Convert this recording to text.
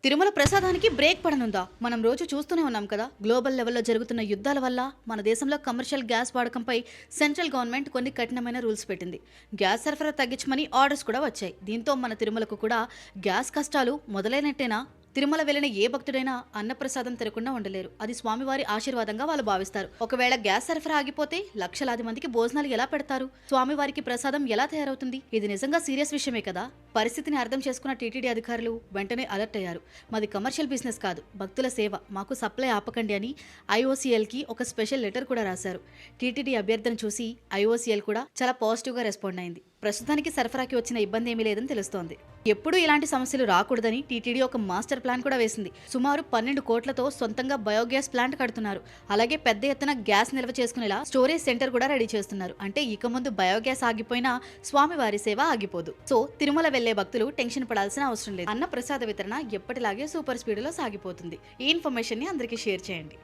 తిరుమల ప్రసాదానికి బ్రేక్ పడనుందా? మనం రోజు చూస్తూనే ఉన్నాం కదా, గ్లోబల్ లెవెల్లో జరుగుతున్న యుద్ధాల వల్ల మన దేశంలో కమర్షియల్ గ్యాస్ వాడకంపై సెంట్రల్ గవర్నమెంట్ కొన్ని కఠినమైన రూల్స్ పెట్టింది. గ్యాస్ సరఫరా తగ్గించమని ఆర్డర్స్ కూడా వచ్చాయి. దీంతో మన తిరుమలకు కూడా గ్యాస్ కష్టాలు మొదలైనట్టేనా? తిరుమల వెళ్లిన ఏ భక్తుడైనా అన్నప్రసాదం తినకుండా ఉండలేరు. అది స్వామివారి ఆశీర్వాదంగా వాళ్ళు భావిస్తారు. ఒకవేళ గ్యాస్ సరఫరా ఆగిపోతే లక్షలాది మందికి భోజనాలు ఎలా పెడతారు? స్వామివారికి ప్రసాదం ఎలా తయారవుతుంది? ఇది నిజంగా సీరియస్ విషయమే కదా. పరిస్థితిని అర్థం చేసుకున్న టీటీడీ అధికారులు వెంటనే అలర్ట్ అయ్యారు. మాది కమర్షియల్ బిజినెస్ కాదు, భక్తుల సేవ, మాకు సప్లై ఆపకండి అని ఐఓసీఎల్కి ఒక స్పెషల్ లెటర్ కూడా రాశారు. టీటీడీ అభ్యర్థన చూసి ఐఓసీఎల్ కూడా చాలా పాజిటివ్గా రెస్పాండ్ అయింది. ప్రస్తుతానికి సరఫరాకి వచ్చిన ఇబ్బంది ఏమీ లేదని తెలుస్తోంది. ఎప్పుడూ ఇలాంటి సమస్యలు రాకూడదని టీటీడీ ఒక మాస్టర్ ప్లాన్ కూడా వేసింది. సుమారు 12 కోట్లతో సొంతంగా బయోగ్యాస్ ప్లాంట్ కడుతున్నారు. అలాగే పెద్ద ఎత్తున గ్యాస్ నిల్వ చేసుకునేలా స్టోరేజ్ సెంటర్ కూడా రెడీ చేస్తున్నారు. అంటే ఇక ముందు బయోగ్యాస్ ఆగిపోయినా స్వామివారి సేవ ఆగిపోదు. సో తిరుమల వెళ్లే భక్తులు టెన్షన్ పడాల్సిన అవసరం లేదు. అన్న ప్రసాద వితరణ ఎప్పటిలాగే సూపర్ స్పీడ్ లో సాగిపోతుంది. ఈ ఇన్ఫర్మేషన్ ని అందరికీ షేర్ చేయండి.